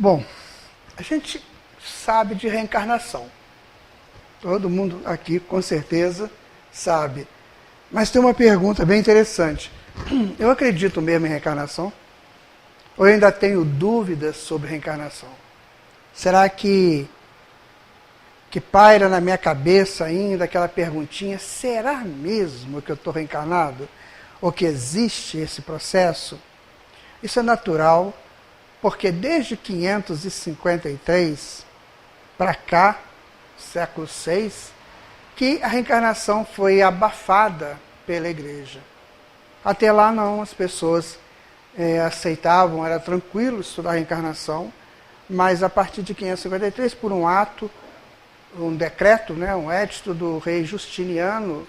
Bom, a gente sabe de reencarnação. Todo mundo aqui, com certeza, sabe. Mas tem uma pergunta bem interessante. Eu acredito mesmo em reencarnação? Ou eu ainda tenho dúvidas sobre reencarnação? Será que paira na minha cabeça ainda aquela perguntinha, será mesmo que eu estou reencarnado? Ou que existe esse processo? Isso é natural, porque desde 553 para cá, século VI, que a reencarnação foi abafada pela igreja. Até lá não, as pessoas aceitavam, era tranquilo estudar a reencarnação, mas a partir de 553, por um ato, um decreto, um edito do rei Justiniano,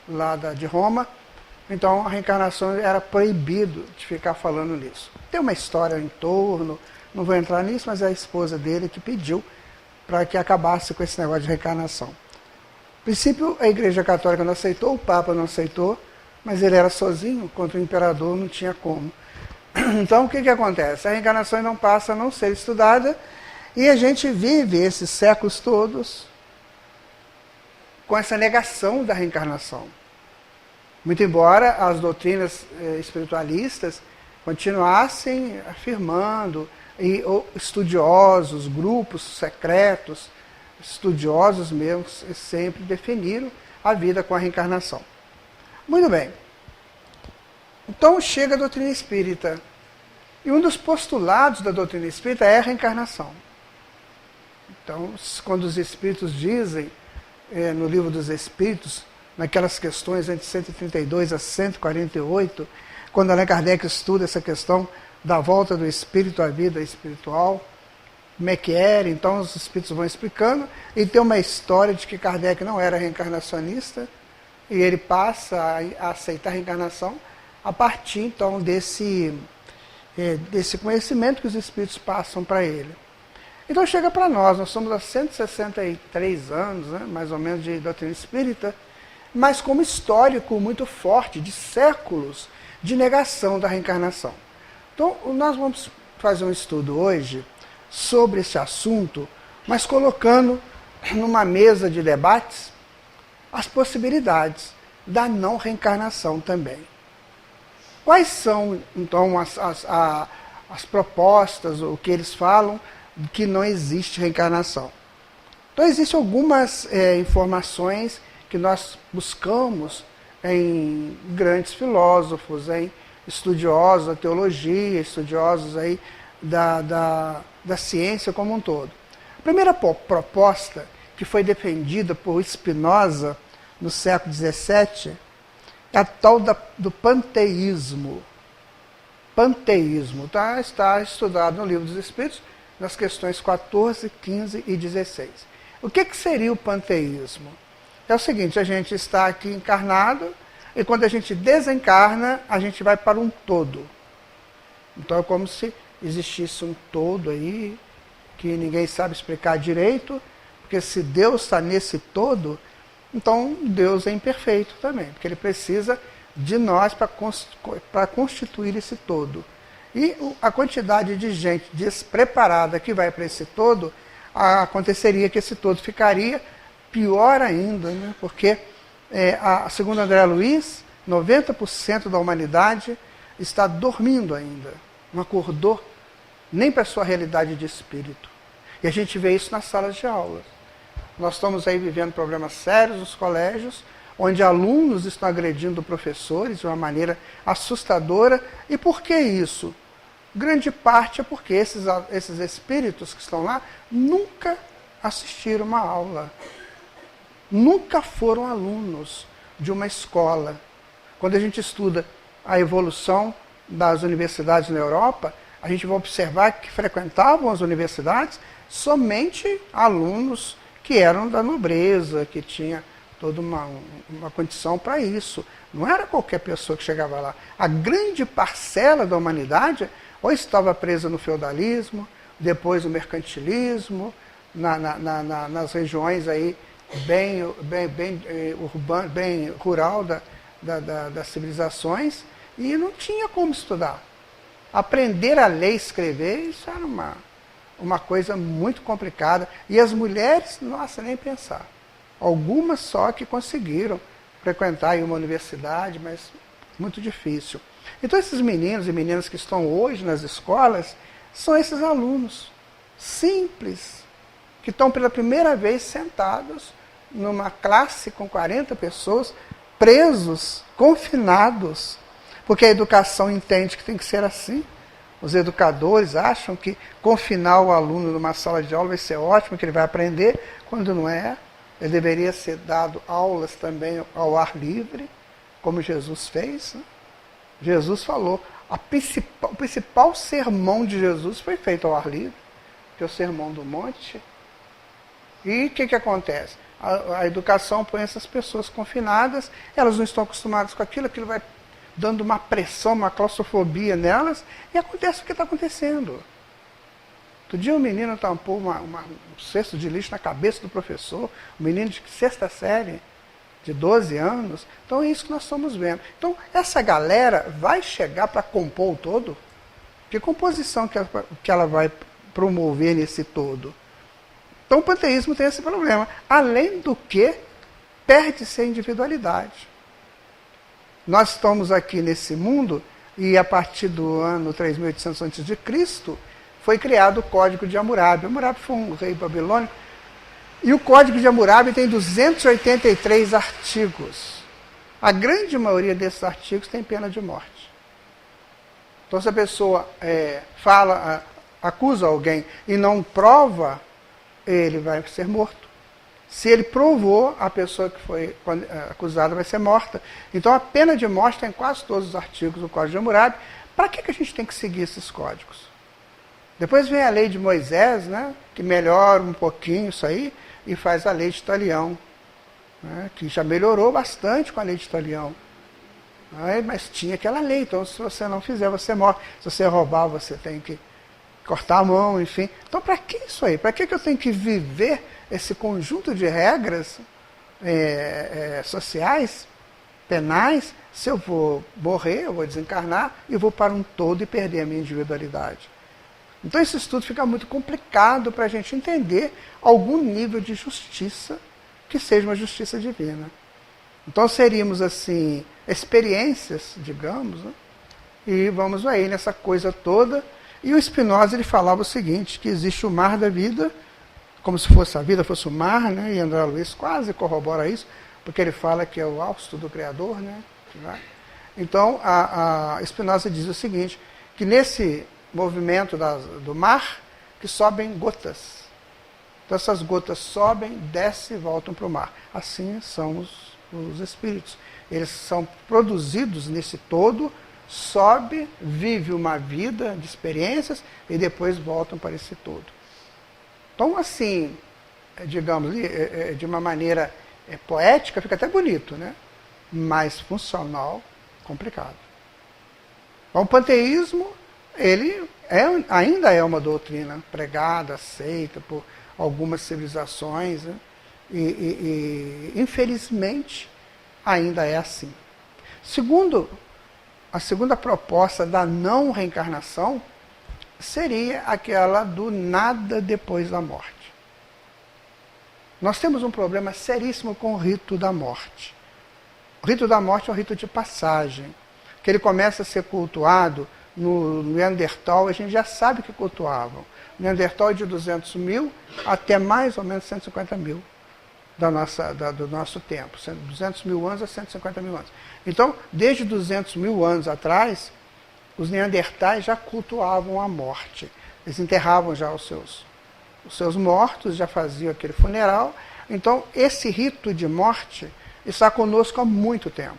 lá de Roma, então a reencarnação era proibido de ficar falando nisso. Tem uma história em torno, não vou entrar nisso, mas é a esposa dele que pediu para que acabasse com esse negócio de reencarnação. No princípio, a Igreja Católica não aceitou, o Papa não aceitou, mas ele era sozinho, contra o imperador não tinha como. Então, o que acontece? A reencarnação não passa a não ser estudada e a gente vive esses séculos todos com essa negação da reencarnação. Muito embora as doutrinas espiritualistas continuassem afirmando, e estudiosos, grupos secretos, estudiosos mesmo, sempre definiram a vida com a reencarnação. Muito bem. Então chega a doutrina espírita. E um dos postulados da doutrina espírita é a reencarnação. Então, quando os espíritos dizem, no livro dos Espíritos, naquelas questões entre 132 a 148, quando Allan Kardec estuda essa questão da volta do espírito à vida espiritual, como é que era, então os espíritos vão explicando, e tem uma história de que Kardec não era reencarnacionista, e ele passa a aceitar a reencarnação a partir, então, desse conhecimento que os espíritos passam para ele. Então chega para nós somos há 163 anos, mais ou menos, de doutrina espírita, mas como histórico muito forte, de séculos de negação da reencarnação. Então, nós vamos fazer um estudo hoje sobre esse assunto, mas colocando numa mesa de debates as possibilidades da não reencarnação também. Quais são, então, as propostas, o que eles falam, que não existe reencarnação? Então, existem algumas informações que nós buscamos em grandes filósofos, em estudiosos da teologia, estudiosos aí da ciência como um todo. A primeira proposta que foi defendida por Spinoza no século XVII é a tal do panteísmo. Panteísmo está estudado no Livro dos Espíritos, nas questões 14, 15 e 16. O que seria o panteísmo? É o seguinte, a gente está aqui encarnado, e quando a gente desencarna, a gente vai para um todo. Então é como se existisse um todo aí, que ninguém sabe explicar direito, porque se Deus está nesse todo, então Deus é imperfeito também, porque ele precisa de nós para constituir esse todo. E a quantidade de gente despreparada que vai para esse todo, aconteceria que esse todo ficaria pior ainda, porque, segundo André Luiz, 90% da humanidade está dormindo ainda, não acordou nem para a sua realidade de espírito. E a gente vê isso nas salas de aula. Nós estamos aí vivendo problemas sérios nos colégios, onde alunos estão agredindo professores de uma maneira assustadora. E por que isso? Grande parte é porque esses espíritos que estão lá nunca assistiram uma aula. Nunca foram alunos de uma escola. Quando a gente estuda a evolução das universidades na Europa, a gente vai observar que frequentavam as universidades somente alunos que eram da nobreza, que tinha toda uma condição para isso. Não era qualquer pessoa que chegava lá. A grande parcela da humanidade ou estava presa no feudalismo, depois no mercantilismo, nas regiões aí bem urbano, bem rural das civilizações, e não tinha como estudar. Aprender a ler e escrever, isso era uma coisa muito complicada. E as mulheres, nossa, nem pensar. Algumas só que conseguiram frequentar aí uma universidade, mas muito difícil. Então esses meninos e meninas que estão hoje nas escolas são esses alunos simples, que estão pela primeira vez sentados numa classe com 40 pessoas, presos, confinados, porque a educação entende que tem que ser assim. Os educadores acham que confinar o aluno numa sala de aula vai ser ótimo, que ele vai aprender, quando não é. Ele deveria ser dado aulas também ao ar livre, como Jesus fez. Né? Jesus falou, o principal sermão de Jesus foi feito ao ar livre, que é o Sermão do Monte. E o que acontece? A educação põe essas pessoas confinadas, elas não estão acostumadas com aquilo vai dando uma pressão, uma claustrofobia nelas, e acontece o que está acontecendo. Outro dia um menino tampou um cesto de lixo na cabeça do professor, um menino de sexta série, de 12 anos. Então é isso que nós estamos vendo. Então essa galera vai chegar para compor o todo? Que composição que ela vai promover nesse todo? Então o panteísmo tem esse problema. Além do que, perde-se a individualidade. Nós estamos aqui nesse mundo e a partir do ano 3800 a.C., foi criado o Código de Hammurabi. Hammurabi foi um rei babilônico. E o Código de Hammurabi tem 283 artigos. A grande maioria desses artigos tem pena de morte. Então se a pessoa acusa alguém e não prova, ele vai ser morto. Se ele provou, a pessoa que foi acusada vai ser morta. Então a pena de morte está em quase todos os artigos do Código de Hammurabi. Para que a gente tem que seguir esses códigos? Depois vem a lei de Moisés, né, que melhora um pouquinho isso aí, e faz a lei de Talião, né, que já melhorou bastante com a lei de Talião. Mas tinha aquela lei, então se você não fizer, você morre. Se você roubar, você tem que cortar a mão, enfim. Então para que isso aí? Para que eu tenho que viver esse conjunto de regras sociais, penais, se eu vou morrer, eu vou desencarnar, e vou para um todo e perder a minha individualidade? Então esse estudo fica muito complicado para a gente entender algum nível de justiça que seja uma justiça divina. Então seríamos assim, experiências, digamos, né? E vamos aí nessa coisa toda. E o Spinoza ele falava o seguinte, que existe o mar da vida, como se fosse a vida fosse o mar, né? E André Luiz quase corrobora isso, porque ele fala que é o hausto do Criador, né? Então a Spinoza diz o seguinte, que nesse movimento do mar, que sobem gotas. Então essas gotas sobem, descem e voltam para o mar. Assim são os espíritos. Eles são produzidos nesse todo, sobe, vive uma vida de experiências e depois voltam para esse todo. Então assim, digamos, de uma maneira poética, fica até bonito, né? Mas funcional, complicado. Então o panteísmo, ele ainda é uma doutrina pregada, aceita por algumas civilizações, né? E infelizmente ainda é assim. A segunda proposta da não reencarnação seria aquela do nada depois da morte. Nós temos um problema seríssimo com o rito da morte. O rito da morte é um rito de passagem, que ele começa a ser cultuado no Neandertal, a gente já sabe que cultuavam. O Neandertal é de 200 mil até mais ou menos 150 mil do nosso tempo. 200 mil anos a 150 mil anos. Então, desde 200 mil anos atrás, os Neandertais já cultuavam a morte. Eles enterravam já os seus mortos, já faziam aquele funeral. Então, esse rito de morte está conosco há muito tempo.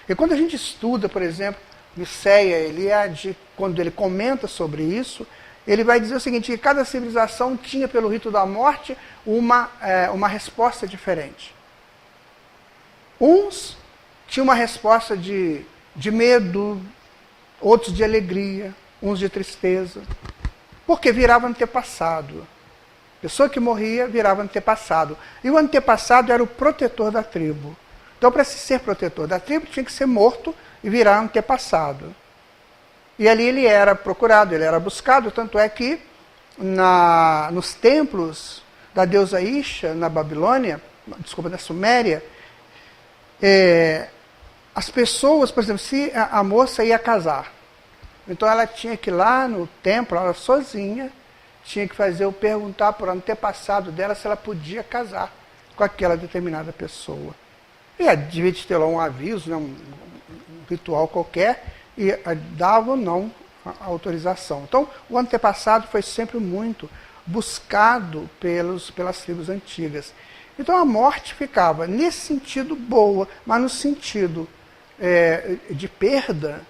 E quando a gente estuda, por exemplo, Mircea Eliade, quando ele comenta sobre isso, ele vai dizer o seguinte, que cada civilização tinha, pelo rito da morte, uma resposta diferente. Uns tinham uma resposta de medo, outros de alegria, uns de tristeza, porque virava antepassado. A pessoa que morria virava antepassado. E o antepassado era o protetor da tribo. Então, para se ser protetor da tribo, tinha que ser morto e virar antepassado. E ali ele era procurado, ele era buscado, tanto é que nos templos da deusa Isha, na Babilônia, desculpa, na Suméria, as pessoas, por exemplo, se a moça ia casar, então ela tinha que ir lá no templo, ela sozinha, tinha que perguntar para o antepassado dela se ela podia casar com aquela determinada pessoa. E devia ter lá um aviso, né, um ritual qualquer, e dava ou não a autorização. Então, o antepassado foi sempre muito buscado pelas tribos antigas. Então, a morte ficava, nesse sentido, boa, mas no sentido de perda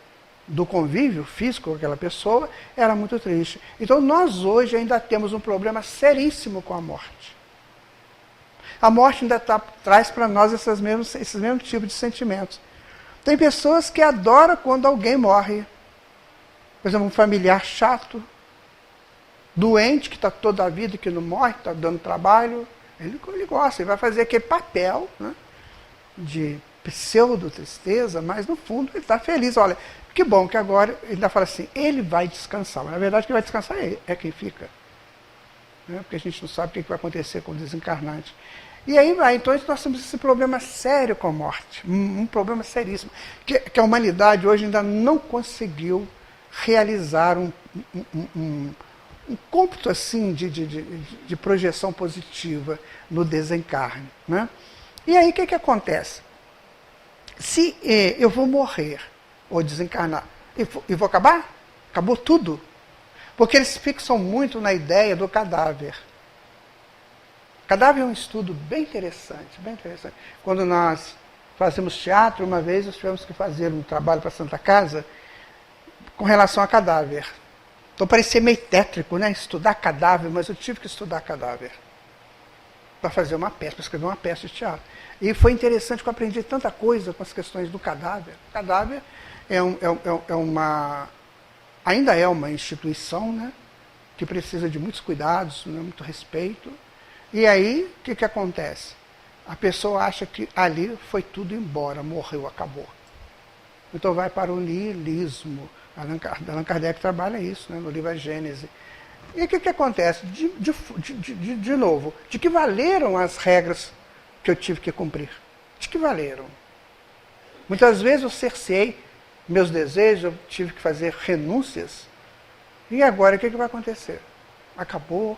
do convívio físico com aquela pessoa, era muito triste. Então, nós hoje ainda temos um problema seríssimo com a morte. A morte ainda traz para nós esses mesmos tipos de sentimentos. Tem pessoas que adoram quando alguém morre. Por exemplo, um familiar chato, doente, que está toda a vida, que não morre, está dando trabalho. Ele gosta, ele vai fazer aquele papel, né, de pseudo-tristeza, mas no fundo ele está feliz. Olha, que bom que agora ele ainda fala assim, ele vai descansar. Mas na verdade quem vai descansar é quem fica. Né, porque a gente não sabe o que vai acontecer com o desencarnante. E aí vai, então nós temos esse problema sério com a morte, um problema seríssimo, que a humanidade hoje ainda não conseguiu realizar um cômputo assim de projeção positiva no desencarne. Né? E aí o que acontece? Se eu vou morrer ou desencarnar e vou acabar? Acabou tudo. Porque eles fixam muito na ideia do cadáver. Cadáver é um estudo bem interessante, bem interessante. Quando nós fazemos teatro, uma vez nós tivemos que fazer um trabalho para a Santa Casa com relação a cadáver. Então parecia meio tétrico, né? Estudar cadáver, mas eu tive que estudar cadáver para fazer uma peça, para escrever uma peça de teatro. E foi interessante que eu aprendi tanta coisa com as questões do cadáver. O cadáver ainda é uma instituição, né? Que precisa de muitos cuidados, né? Muito respeito. E aí, o que acontece? A pessoa acha que ali foi tudo embora, morreu, acabou. Então vai para o niilismo. Allan Kardec trabalha isso, né, no livro A Gênese. E o que acontece? De novo, de que valeram as regras que eu tive que cumprir? De que valeram? Muitas vezes eu cerceei meus desejos, eu tive que fazer renúncias. E agora o que vai acontecer? Acabou.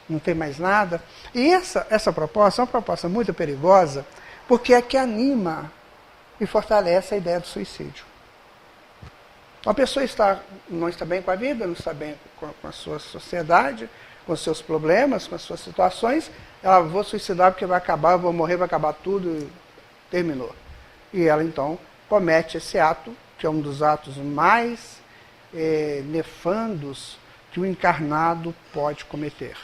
Não tem mais nada. E essa proposta é uma proposta muito perigosa, porque é que anima e fortalece a ideia do suicídio. A pessoa não está bem com a vida, não está bem com a sua sociedade, com os seus problemas, com as suas situações, ela, vou suicidar porque vai acabar, vou morrer, vai acabar tudo, terminou. E ela então comete esse ato, que é um dos atos mais nefandos que o encarnado pode cometer.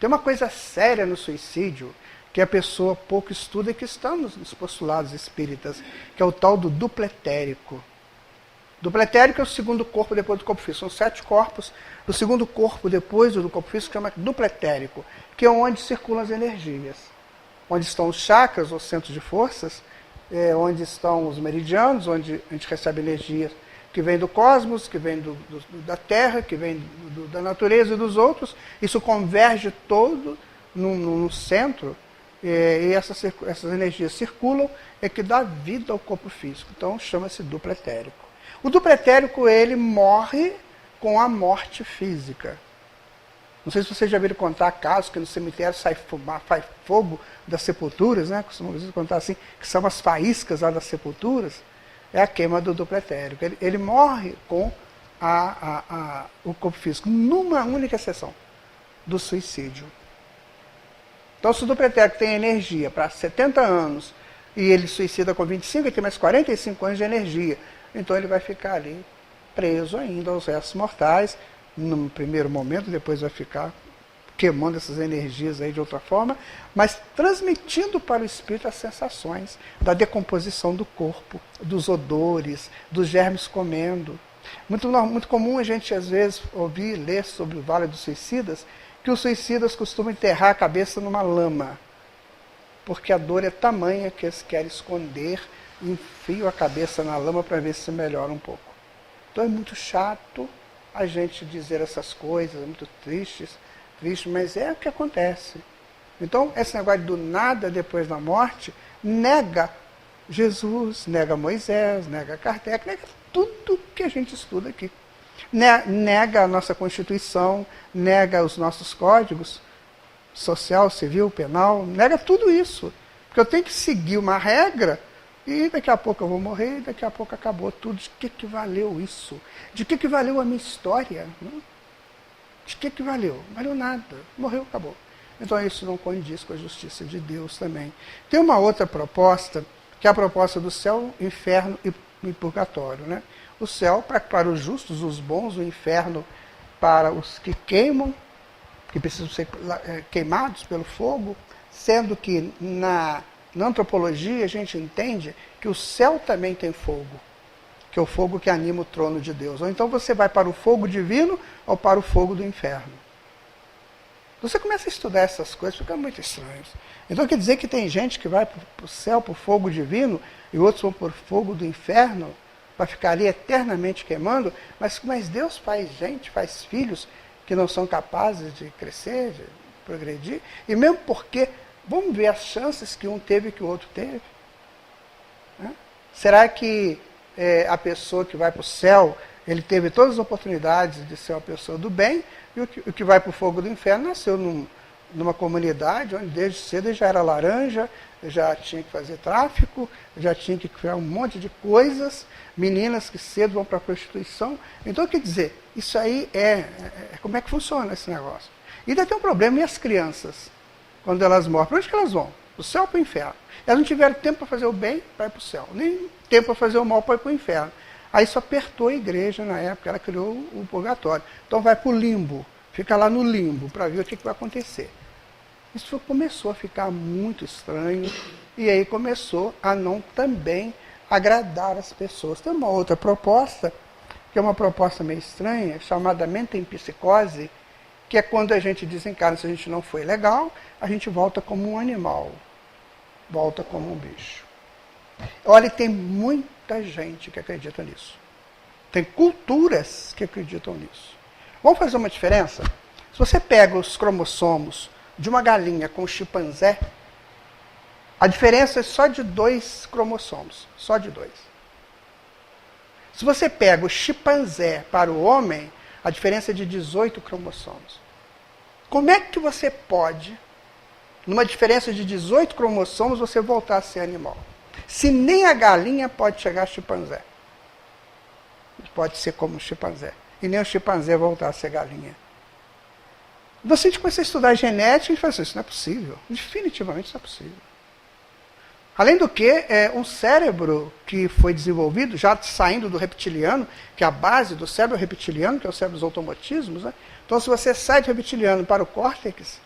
Tem uma coisa séria no suicídio que a pessoa pouco estuda e que está nos postulados espíritas, que é o tal do dupletérico. Dupletérico é o segundo corpo depois do corpo físico. São 7 corpos. O segundo corpo depois do corpo físico chama dupletérico, que é onde circulam as energias. Onde estão os chakras, os centros de forças, onde estão os meridianos, onde a gente recebe energia que vem do cosmos, que vem da Terra, que vem da natureza e dos outros. Isso converge todo no centro, e essas energias circulam, é que dá vida ao corpo físico. Então chama-se dupletérico. O dupletérico, ele morre com a morte física. Não sei se vocês já viram contar casos que no cemitério sai fogo das sepulturas, né? Costumam contar assim, que são as faíscas lá das sepulturas. É a queima do dupletérico. Ele morre com o corpo físico, numa única sessão do suicídio. Então, se o dupletérico tem energia para 70 anos e ele suicida com 25, ele tem mais 45 anos de energia. Então, ele vai ficar ali preso ainda aos restos mortais, no primeiro momento, depois vai ficar queimando essas energias aí de outra forma, mas transmitindo para o espírito as sensações da decomposição do corpo, dos odores, dos germes comendo. Muito comum a gente, às vezes, ouvir e ler sobre o Vale dos Suicidas, que os suicidas costumam enterrar a cabeça numa lama, porque a dor é tamanha que eles querem esconder e enfiam a cabeça na lama para ver se melhora um pouco. Então é muito chato a gente dizer essas coisas, muito tristes, mas é o que acontece. Então, esse negócio do nada depois da morte nega Jesus, nega Moisés, nega Kardec, nega tudo que a gente estuda aqui. Nega a nossa Constituição, nega os nossos códigos social, civil, penal, nega tudo isso. Porque eu tenho que seguir uma regra e daqui a pouco eu vou morrer e daqui a pouco acabou tudo. De que valeu isso? De que valeu a minha história? De que valeu? Não valeu nada. Morreu, acabou. Então isso não condiz com a justiça de Deus também. Tem uma outra proposta, que é a proposta do céu, inferno e purgatório. Né? O céu para os justos, os bons, o inferno para os que queimam, que precisam ser queimados pelo fogo, sendo que na antropologia a gente entende que o céu também tem fogo, que é o fogo que anima o trono de Deus. Ou então você vai para o fogo divino ou para o fogo do inferno. Você começa a estudar essas coisas, fica muito estranho. Então quer dizer que tem gente que vai para o céu, para o fogo divino, e outros vão para o fogo do inferno, para ficar ali eternamente queimando, mas Deus faz gente, faz filhos que não são capazes de crescer, de progredir, e mesmo porque, vamos ver as chances que um teve e que o outro teve. Né? Será que a pessoa que vai para o céu, ele teve todas as oportunidades de ser uma pessoa do bem, e o que vai para o fogo do inferno nasceu numa comunidade onde desde cedo ele já era laranja, já tinha que fazer tráfico, já tinha que criar um monte de coisas, meninas que cedo vão para a prostituição. Então, quer dizer, isso aí como é que funciona esse negócio? E ainda tem um problema, e as crianças? Quando elas morrem, para onde que elas vão? Do céu para o inferno. Elas não tiveram tempo para fazer o bem, para ir para o céu, nem tempo para fazer o mal, para ir para o inferno. Aí isso apertou a igreja na época, ela criou o purgatório. Então vai para o limbo, fica lá no limbo, para ver o que vai acontecer. Isso começou a ficar muito estranho, e aí começou a não também agradar as pessoas. Tem uma outra proposta, que é uma proposta meio estranha, chamada metempsicose, que é quando a gente desencarna, se a gente não foi legal, a gente volta como um animal, volta como um bicho. Olha, tem muita gente que acredita nisso. Tem culturas que acreditam nisso. Vamos fazer uma diferença? Se você pega os cromossomos de uma galinha com um chimpanzé, a diferença é só de 2 cromossomos, só de 2. Se você pega o chimpanzé para o homem, a diferença é de 18 cromossomos. Como é que você pode, numa diferença de 18 cromossomos, você voltar a ser animal? Se nem a galinha pode chegar a chimpanzé. Pode ser como um chimpanzé. E nem o chimpanzé voltar a ser galinha. Você começa a estudar genética e fala assim, isso não é possível. Definitivamente isso não é possível. Além do que, um cérebro que foi desenvolvido, já saindo do reptiliano, que é a base do cérebro reptiliano, que é o cérebro dos automatismos. Né? Então, se você sai do reptiliano para o córtex,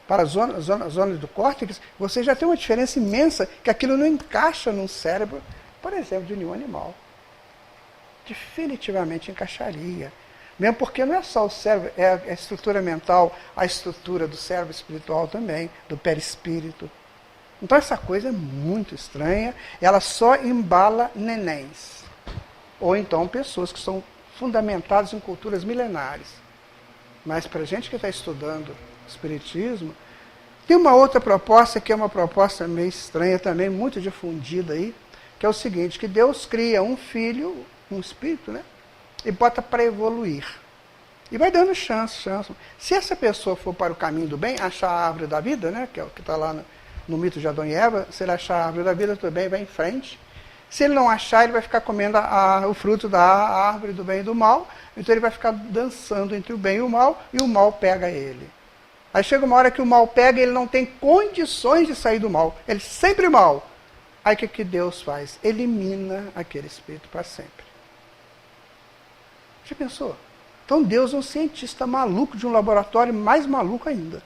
para a zona do córtex, você já tem uma diferença imensa, que aquilo não encaixa num cérebro, por exemplo, de nenhum animal. Definitivamente encaixaria. Mesmo porque não é só o cérebro, é a estrutura mental, a estrutura do cérebro espiritual também, do perispírito. Então essa coisa é muito estranha, ela só embala nenéns. Ou então pessoas que são fundamentadas em culturas milenares. Mas para a gente que está estudando espiritismo, tem uma outra proposta que é uma proposta meio estranha também, muito difundida aí, que é o seguinte, que Deus cria um filho, um espírito, né? E bota para evoluir. E vai dando chance. Se essa pessoa for para o caminho do bem, achar a árvore da vida, né, que é o que está lá no mito de Adão e Eva, se ele achar a árvore da vida, tudo bem, vai em frente. Se ele não achar, ele vai ficar comendo o fruto da árvore do bem e do mal, então ele vai ficar dançando entre o bem e o mal pega ele. Aí chega uma hora que o mal pega e ele não tem condições de sair do mal, ele sempre mal. Aí o que Deus faz? Elimina aquele espírito para sempre. Já pensou? Então Deus é um cientista maluco de um laboratório mais maluco ainda.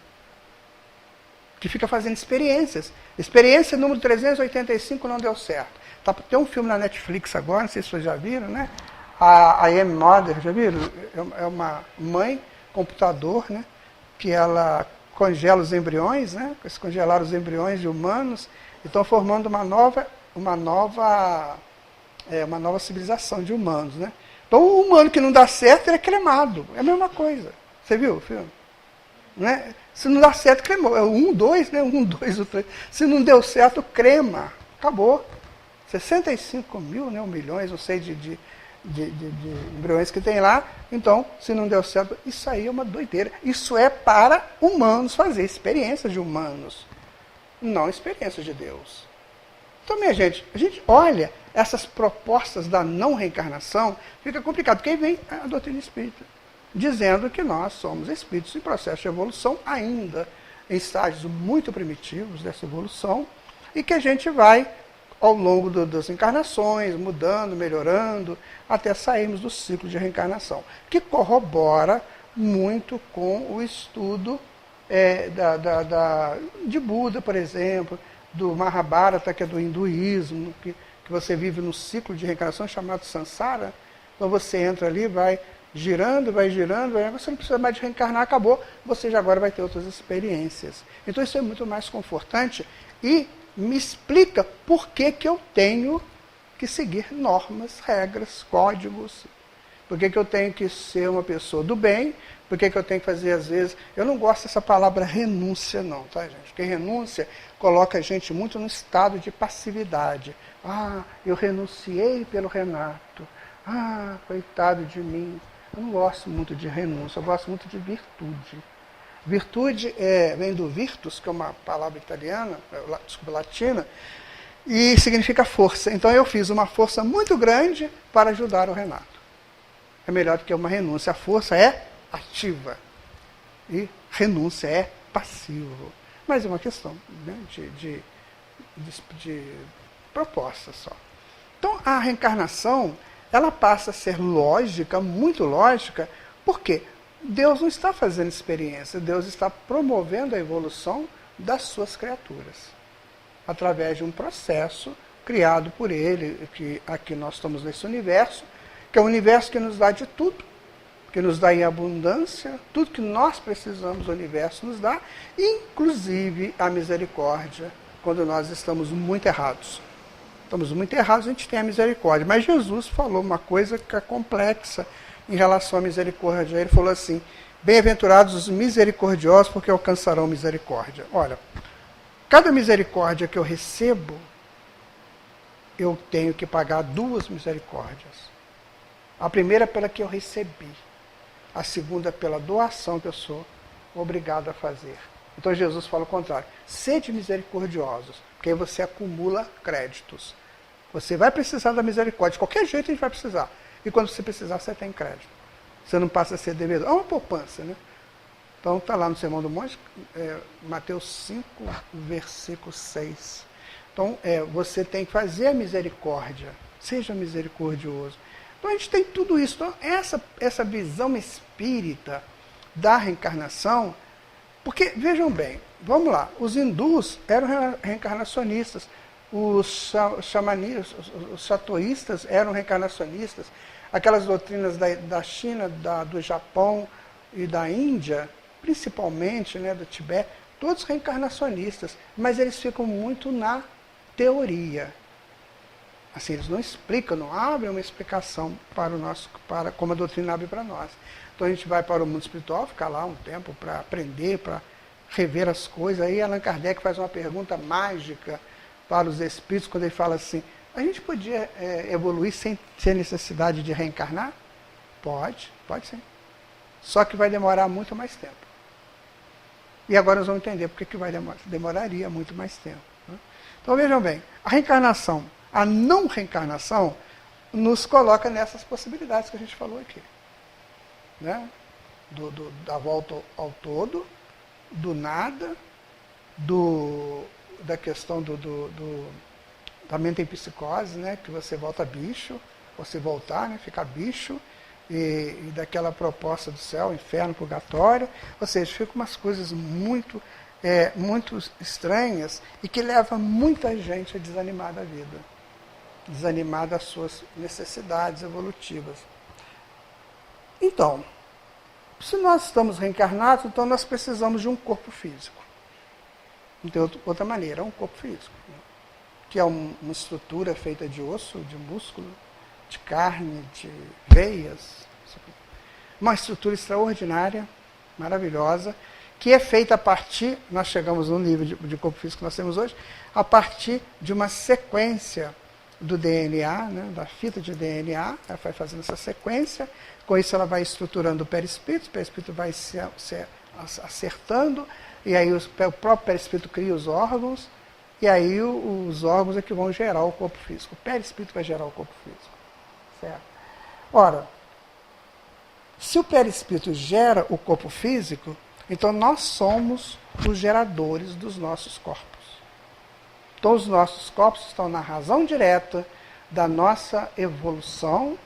Que fica fazendo experiências. Experiência número 385 não deu certo. Tem um filme na Netflix agora, não sei se vocês já viram, né? A I Am Mother, já viram? É uma mãe, computador, né? Que ela congela os embriões, né? Se congelaram os embriões de humanos e estão formando uma nova civilização de humanos, né? Então, o humano que não dá certo, ele é cremado. É a mesma coisa. Você viu o filme? Né? Se não dá certo, cremou. É o 1, 2, né? 1, 2, o 3. Se não deu certo, crema. Acabou. 65 mil, né? Milhões, não sei, de embriões que tem lá. Então, se não deu certo, isso aí é uma doideira. Isso é para humanos fazer experiências de humanos, não experiências de Deus. Então, minha gente, a gente olha essas propostas da não reencarnação, fica complicado, porque aí vem a doutrina espírita, dizendo que nós somos espíritos em processo de evolução, ainda em estágios muito primitivos dessa evolução, e que a gente vai, ao longo das encarnações, mudando, melhorando, até sairmos do ciclo de reencarnação, que corrobora muito com o estudo de Buda, por exemplo, do Mahabharata, que é do hinduísmo, que você vive num ciclo de reencarnação chamado Sansara. Então você entra ali, vai girando, você não precisa mais de reencarnar, acabou, você já agora vai ter outras experiências. Então isso é muito mais confortante e me explica por que eu tenho que seguir normas, regras, códigos, por que eu tenho que ser uma pessoa do bem, por que eu tenho que fazer, às vezes... Eu não gosto dessa palavra renúncia, não, tá, gente? Porque renúncia coloca a gente muito no estado de passividade. Ah, eu renunciei pelo Renato. Ah, coitado de mim. Eu não gosto muito de renúncia, eu gosto muito de virtude. Virtude vem do virtus, que é uma palavra italiana, latina, e significa força. Então eu fiz uma força muito grande para ajudar o Renato. É melhor do que uma renúncia. A força é ativa e renúncia é passivo. Mas é uma questão, né, de proposta só. Então a reencarnação, ela passa a ser lógica, muito lógica, por quê? Deus não está fazendo experiência, Deus está promovendo a evolução das suas criaturas, através de um processo criado por Ele, que aqui nós estamos nesse universo, que é um universo que nos dá de tudo, que nos dá em abundância, tudo que nós precisamos, o universo nos dá, inclusive a misericórdia, quando nós estamos muito errados. Estamos muito errados, a gente tem a misericórdia. Mas Jesus falou uma coisa que é complexa em relação à misericórdia. Ele falou assim, bem-aventurados os misericordiosos, porque alcançarão misericórdia. Olha, cada misericórdia que eu recebo, eu tenho que pagar 2 misericórdias. A primeira pela que eu recebi. A segunda pela doação que eu sou obrigado a fazer. Então Jesus fala o contrário. Sede misericordiosos, porque aí você acumula créditos. Você vai precisar da misericórdia. De qualquer jeito a gente vai precisar. E quando você precisar, você tem crédito. Você não passa a ser devedor. É uma poupança, né? Então está lá no Sermão do Monte, Mateus 5, versículo 6. Então você tem que fazer a misericórdia. Seja misericordioso. Então a gente tem tudo isso. Então, essa visão espírita da reencarnação, porque, vejam bem, vamos lá, os hindus eram reencarnacionistas, os satoístas eram reencarnacionistas, aquelas doutrinas da China, do Japão e da Índia, principalmente, né, do Tibete, todos reencarnacionistas, mas eles ficam muito na teoria. Assim, eles não explicam, não abrem uma explicação para como a doutrina abre para nós. Então a gente vai para o mundo espiritual, ficar lá um tempo para aprender, para rever as coisas. Aí Allan Kardec faz uma pergunta mágica para os espíritos, quando ele fala assim, a gente podia evoluir sem ter necessidade de reencarnar? Pode sim. Só que vai demorar muito mais tempo. E agora nós vamos entender porque que demoraria muito mais tempo. Né? Então vejam bem, a reencarnação, a não reencarnação, nos coloca nessas possibilidades que a gente falou aqui. Né? Da volta ao todo, do nada, da questão da mente em psicose, né? Que você volta bicho, você voltar, né? Ficar bicho, e daquela proposta do céu, inferno, purgatório, ou seja, ficam umas coisas muito estranhas e que levam muita gente a desanimar da vida, desanimar das suas necessidades evolutivas. Então, se nós estamos reencarnados, então nós precisamos de um corpo físico. Não tem outra maneira, é um corpo físico, né? Que é uma estrutura feita de osso, de músculo, de carne, de veias. Uma estrutura extraordinária, maravilhosa, que é feita a partir, nós chegamos no nível de corpo físico que nós temos hoje, a partir de uma sequência do DNA, né, da fita de DNA, ela vai fazendo essa sequência, com isso ela vai estruturando o perispírito vai se acertando, e aí o próprio perispírito cria os órgãos, e aí os órgãos é que vão gerar o corpo físico. O perispírito vai gerar o corpo físico. Certo? Ora, se o perispírito gera o corpo físico, então nós somos os geradores dos nossos corpos. Então os nossos corpos estão na razão direta da nossa evolução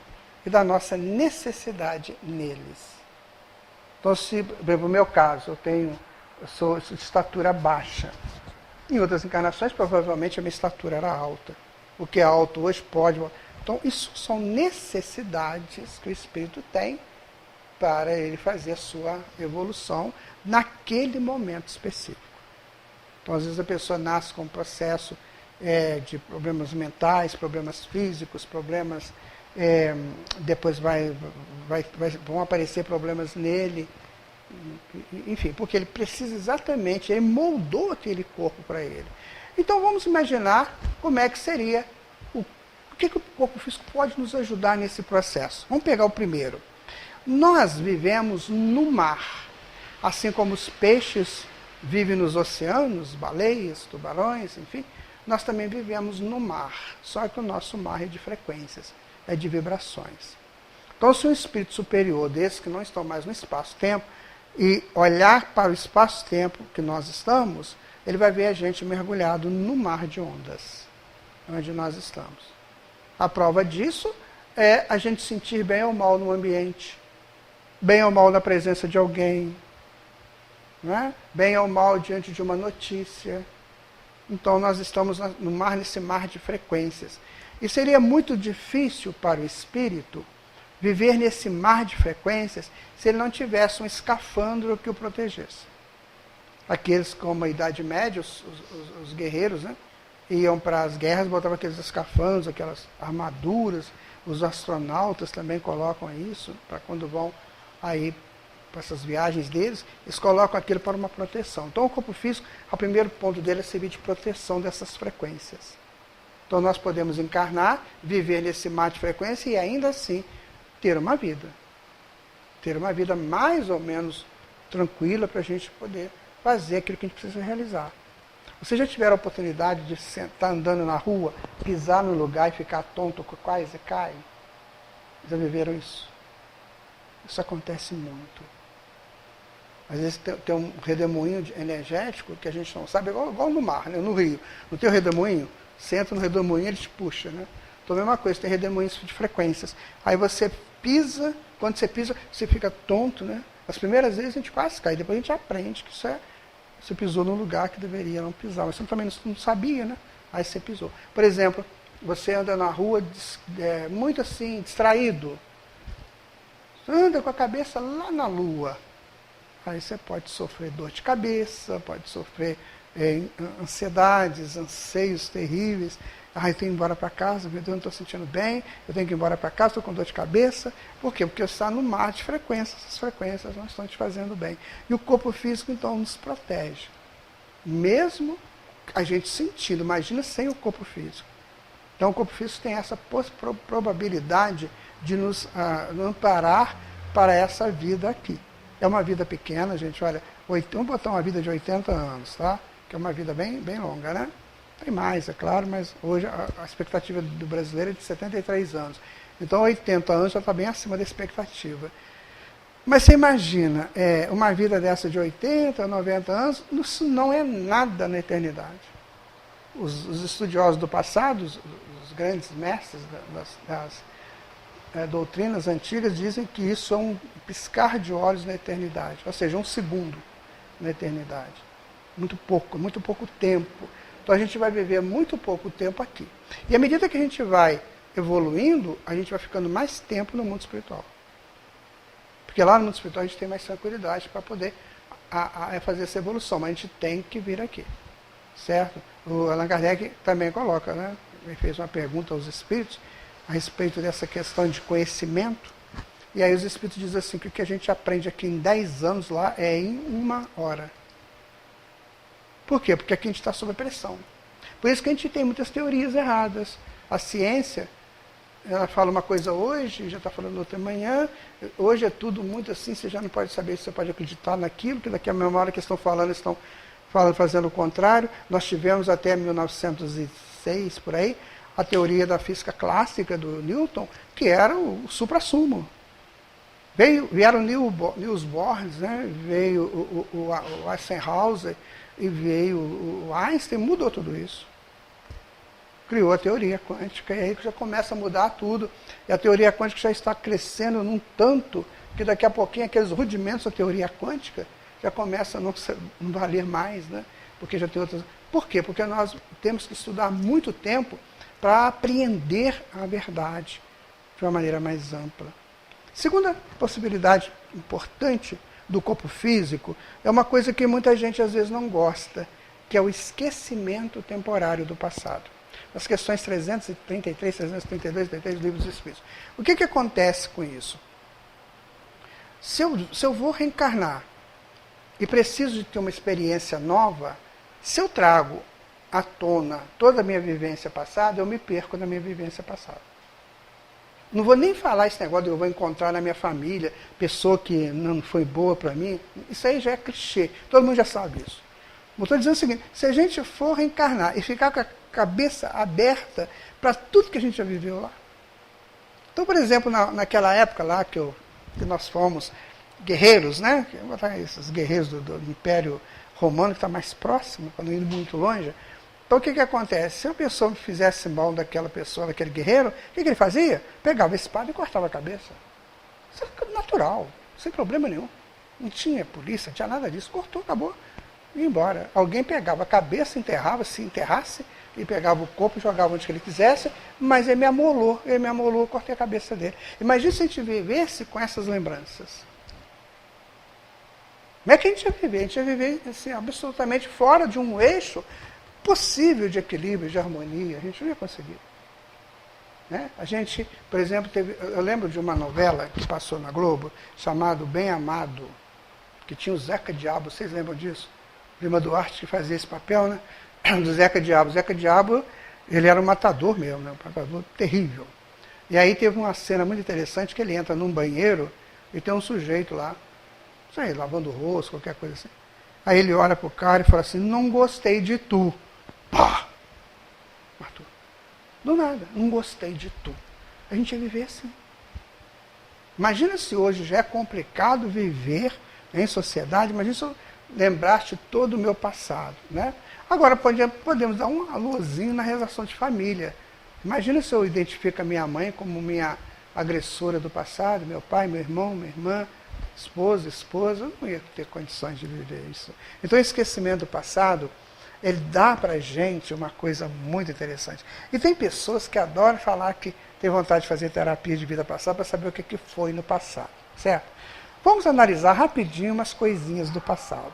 e da nossa necessidade neles. Então, se, por exemplo, no meu caso, eu sou de estatura baixa. Em outras encarnações, provavelmente, a minha estatura era alta. O que é alto hoje pode... Então, isso são necessidades que o espírito tem para ele fazer a sua evolução naquele momento específico. Então, às vezes, a pessoa nasce com um processo de problemas mentais, problemas físicos, problemas... depois vão aparecer problemas nele, enfim, porque ele precisa exatamente, ele moldou aquele corpo para ele. Então vamos imaginar como é que seria, o que o corpo físico pode nos ajudar nesse processo. Vamos pegar o primeiro. Nós vivemos no mar, assim como os peixes vivem nos oceanos, baleias, tubarões, enfim, nós também vivemos no mar, só que o nosso mar é de frequências, é de vibrações. Então, se um espírito superior desses que não estão mais no espaço-tempo e olhar para o espaço-tempo que nós estamos, ele vai ver a gente mergulhado no mar de ondas, onde nós estamos. A prova disso é a gente sentir bem ou mal no ambiente, bem ou mal na presença de alguém, né? Bem ou mal diante de uma notícia. Então, nós estamos no mar, nesse mar de frequências. E seria muito difícil para o espírito viver nesse mar de frequências se ele não tivesse um escafandro que o protegesse. Aqueles como a Idade Média, os guerreiros, né, iam para as guerras, botavam aqueles escafandros, aquelas armaduras. Os astronautas também colocam isso, para quando vão aí para essas viagens deles, eles colocam aquilo para uma proteção. Então o corpo físico, o primeiro ponto dele é servir de proteção dessas frequências. Então nós podemos encarnar, viver nesse mar de frequência e ainda assim ter uma vida. Ter uma vida mais ou menos tranquila para a gente poder fazer aquilo que a gente precisa realizar. Vocês já tiveram a oportunidade de estar andando na rua, pisar no lugar e ficar tonto, quase cai? Já viveram isso? Isso acontece muito. Às vezes tem um redemoinho energético que a gente não sabe, igual no mar, né? No rio. Não tem o redemoinho? Você entra no redemoinho e ele te puxa, né? Então a mesma coisa, tem redemoinhos de frequências. Aí você pisa, quando você pisa, você fica tonto, né? As primeiras vezes a gente quase cai, depois a gente aprende que isso é... Você pisou num lugar que deveria não pisar, mas você também não sabia, né? Aí você pisou. Por exemplo, você anda na rua muito assim, distraído. Você anda com a cabeça lá na lua. Aí você pode sofrer dor de cabeça, pode sofrer ansiedades, anseios terríveis. Ah, eu tenho que ir embora para casa, meu Deus, não estou sentindo bem, eu tenho que ir embora para casa, estou com dor de cabeça. Por quê? Porque você está no mar de frequências, essas frequências não estão te fazendo bem. E o corpo físico, então, nos protege. Mesmo a gente sentindo, imagina sem o corpo físico. Então, o corpo físico tem essa probabilidade de nos amparar para essa vida aqui. É uma vida pequena, gente, olha, vamos botar uma vida de 80 anos, tá? Que é uma vida bem longa, né? Tem mais, é claro, mas hoje a expectativa do brasileiro é de 73 anos. Então, 80 anos já está bem acima da expectativa. Mas você imagina, uma vida dessa de 80, 90 anos, isso não é nada na eternidade. Os estudiosos do passado, os grandes mestres das doutrinas antigas, dizem que isso é um piscar de olhos na eternidade, ou seja, um segundo na eternidade. Muito pouco tempo. Então a gente vai viver muito pouco tempo aqui. E à medida que a gente vai evoluindo, a gente vai ficando mais tempo no mundo espiritual. Porque lá no mundo espiritual a gente tem mais tranquilidade para poder fazer essa evolução, mas a gente tem que vir aqui. Certo? O Allan Kardec também coloca, né? Ele fez uma pergunta aos espíritos, a respeito dessa questão de conhecimento. E aí os Espíritos dizem assim, que o que a gente aprende aqui em 10 anos lá é em 1 hora. Por quê? Porque aqui a gente está sob pressão. Por isso que a gente tem muitas teorias erradas. A ciência, ela fala uma coisa hoje, já está falando outra amanhã. Hoje é tudo muito assim, você já não pode saber se você pode acreditar naquilo, que daqui a mesma hora que estão falando, fazendo o contrário. Nós tivemos até 1906, por aí, a teoria da física clássica do Newton, que era o suprassumo. Vieram Niels Bohr, né? Veio o Eisenhower e veio o Einstein, mudou tudo isso. Criou a teoria quântica, e aí já começa a mudar tudo. E a teoria quântica já está crescendo num tanto que daqui a pouquinho aqueles rudimentos da teoria quântica já começam a não valer mais, né? Porque já tem outras. Por quê? Porque nós temos que estudar muito tempo para apreender a verdade de uma maneira mais ampla. Segunda possibilidade importante do corpo físico é uma coisa que muita gente às vezes não gosta, que é o esquecimento temporário do passado. As questões 333, 332, 33 dos livros dos Espíritos. O que acontece com isso? Se eu vou reencarnar e preciso de ter uma experiência nova, se eu trago à tona toda a minha vivência passada, eu me perco na minha vivência passada. Não vou nem falar esse negócio de eu vou encontrar na minha família pessoa que não foi boa para mim. Isso aí já é clichê. Todo mundo já sabe isso. Eu estou dizendo o seguinte, se a gente for reencarnar e ficar com a cabeça aberta para tudo que a gente já viveu lá. Então, por exemplo, naquela época lá que nós fomos guerreiros, né? Esses guerreiros do Império Romano, que está mais próximo, quando indo muito longe. Então o que acontece? Se a pessoa fizesse mal daquela pessoa, daquele guerreiro, o que ele fazia? Pegava a espada e cortava a cabeça. Isso é natural, sem problema nenhum. Não tinha polícia, não tinha nada disso. Cortou, acabou, ia embora. Alguém pegava a cabeça, enterrava, se enterrasse, e pegava o corpo e jogava onde que ele quisesse, mas ele me amolou, cortei a cabeça dele. Imagina se a gente vivesse com essas lembranças. Como é que a gente ia viver? A gente ia viver assim, absolutamente fora de um eixo possível de equilíbrio, de harmonia. A gente não ia conseguir. Né? A gente, por exemplo, eu lembro de uma novela que passou na Globo, chamada Bem Amado, que tinha o Zeca Diabo, vocês lembram disso? Lima Duarte que fazia esse papel, né? Do Zeca Diabo. O Zeca Diabo, ele era um matador mesmo, né? Um matador terrível. E aí teve uma cena muito interessante que ele entra num banheiro e tem um sujeito lá, não sei, lavando o rosto, qualquer coisa assim. Aí ele olha pro cara e fala assim, não gostei de tu. Pá! Matou. Do nada, não gostei de tu. A gente ia viver assim. Imagina se hoje já é complicado viver em sociedade, imagina se eu lembraste todo o meu passado, né? Agora podemos dar um alôzinho na relação de família. Imagina se eu identifico a minha mãe como minha agressora do passado, meu pai, meu irmão, minha irmã, esposa, eu não ia ter condições de viver isso. Então o esquecimento do passado, ele dá para a gente uma coisa muito interessante. E tem pessoas que adoram falar que tem vontade de fazer terapia de vida passada para saber o que foi no passado, certo? Vamos analisar rapidinho umas coisinhas do passado.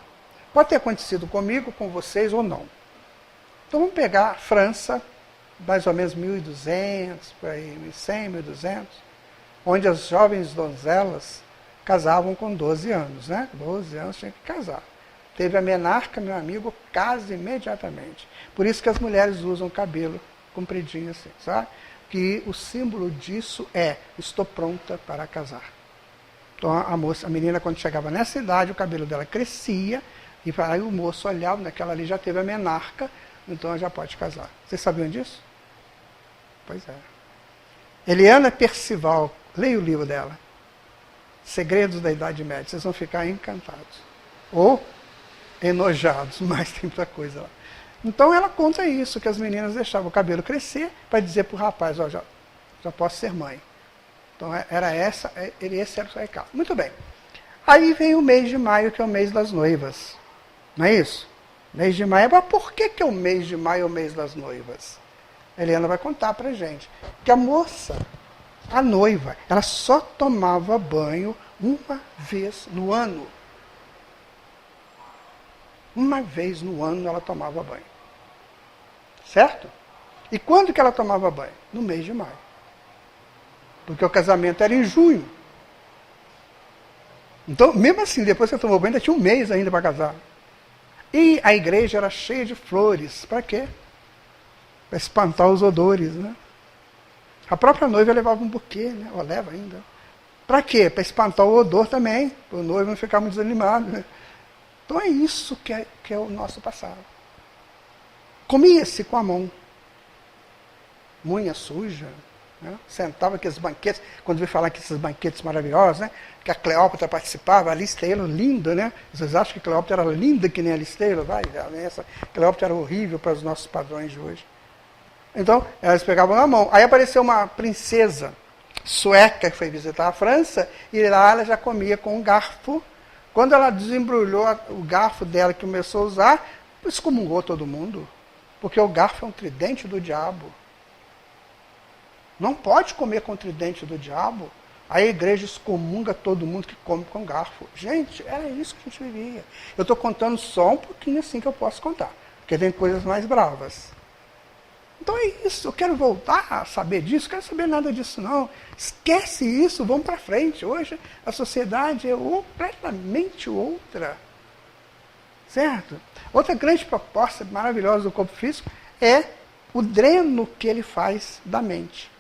Pode ter acontecido comigo, com vocês ou não. Então vamos pegar a França, mais ou menos 1200, por aí, 1100, 1200, onde as jovens donzelas casavam com 12 anos, né? 12 anos tinha que casar. Teve a menarca, meu amigo, casa imediatamente. Por isso que as mulheres usam cabelo compridinho assim, sabe? Que o símbolo disso é, estou pronta para casar. Então a menina quando chegava nessa idade, o cabelo dela crescia, e aí o moço olhava, naquela ali já teve a menarca, então ela já pode casar. Vocês sabiam disso? Pois é. Eliana Percival, leia o livro dela. Segredos da Idade Média, vocês vão ficar encantados. Ou enojados, mas tem muita coisa lá. Então ela conta isso, que as meninas deixavam o cabelo crescer para dizer para o rapaz, ó, já posso ser mãe. Então esse era o recado. Muito bem. Aí vem o mês de maio, que é o mês das noivas. Não é isso? Mês de maio, mas por que o mês de maio é o mês das noivas? A Helena vai contar para a gente. Que a moça, a noiva, ela só tomava banho uma vez no ano. Uma vez no ano ela tomava banho. Certo? E quando que ela tomava banho? No mês de maio. porque o casamento era em junho. Então, mesmo assim, depois que eu tomou banho, ainda tinha um mês ainda para casar. E a igreja era cheia de flores. Para quê? Para espantar os odores, né? A própria noiva levava um buquê, né? Ou leva ainda. Para quê? Para espantar o odor também, para o noivo não ficar muito desanimado, né? Então é isso que é o nosso passado. Comia-se com a mão. Unha suja. Né? Sentava aqueles banquetes, quando vi falar que esses banquetes maravilhosos, né? Que a Cleópatra participava, a Liz Taylor, linda, né? Vocês acham que a Cleópatra era linda que nem a Liz Taylor? Vai, essa Cleópatra era horrível para os nossos padrões de hoje. Então, elas pegavam na mão. Aí apareceu uma princesa sueca que foi visitar a França, e lá ela já comia com um garfo. Quando ela desembrulhou o garfo dela, que começou a usar, excomungou todo mundo. Porque o garfo é um tridente do diabo. Não pode comer com o tridente do diabo. A igreja excomunga todo mundo que come com garfo. Gente, era isso que a gente vivia. Eu estou contando só um pouquinho assim que eu posso contar. Porque tem coisas mais bravas. Então é isso, eu quero voltar a saber disso, não quero saber nada disso não. Esquece isso, vamos para frente. Hoje a sociedade é completamente outra. Certo? Outra grande proposta maravilhosa do corpo físico é o dreno que ele faz da mente.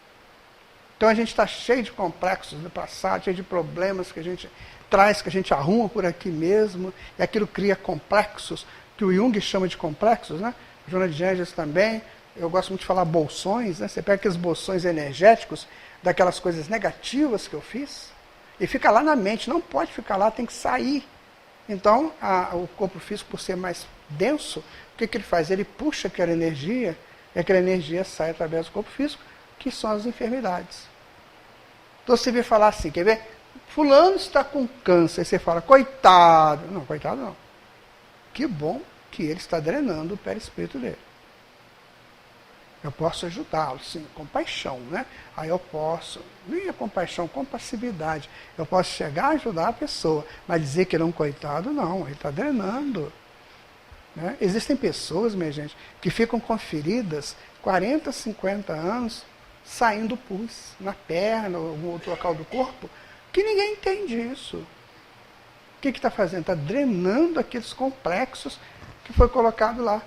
Então a gente está cheio de complexos do passado, cheio de problemas que a gente traz, que a gente arruma por aqui mesmo, e aquilo cria complexos, que o Jung chama de complexos, né? Joana de Ângeles também. Eu gosto muito de falar bolsões, né? Você pega aqueles bolsões energéticos daquelas coisas negativas que eu fiz e fica lá na mente. Não pode ficar lá, tem que sair. Então, o corpo físico, por ser mais denso, o que ele faz? Ele puxa aquela energia e aquela energia sai através do corpo físico, que são as enfermidades. Então você vê falar assim, quer ver? Fulano está com câncer. Aí você fala, coitado. Não, coitado não. Que bom que ele está drenando o perispírito dele. Eu posso ajudá-lo, sim, compaixão, né? Aí eu posso, nem é compaixão, compassividade. Eu posso chegar a ajudar a pessoa, mas dizer que ele é um coitado, não, ele está drenando. Né? Existem pessoas, minha gente, que ficam com feridas 40, 50 anos, saindo pus na perna ou algum outro local do corpo, que ninguém entende isso. O que está fazendo? Está drenando aqueles complexos que foi colocado lá.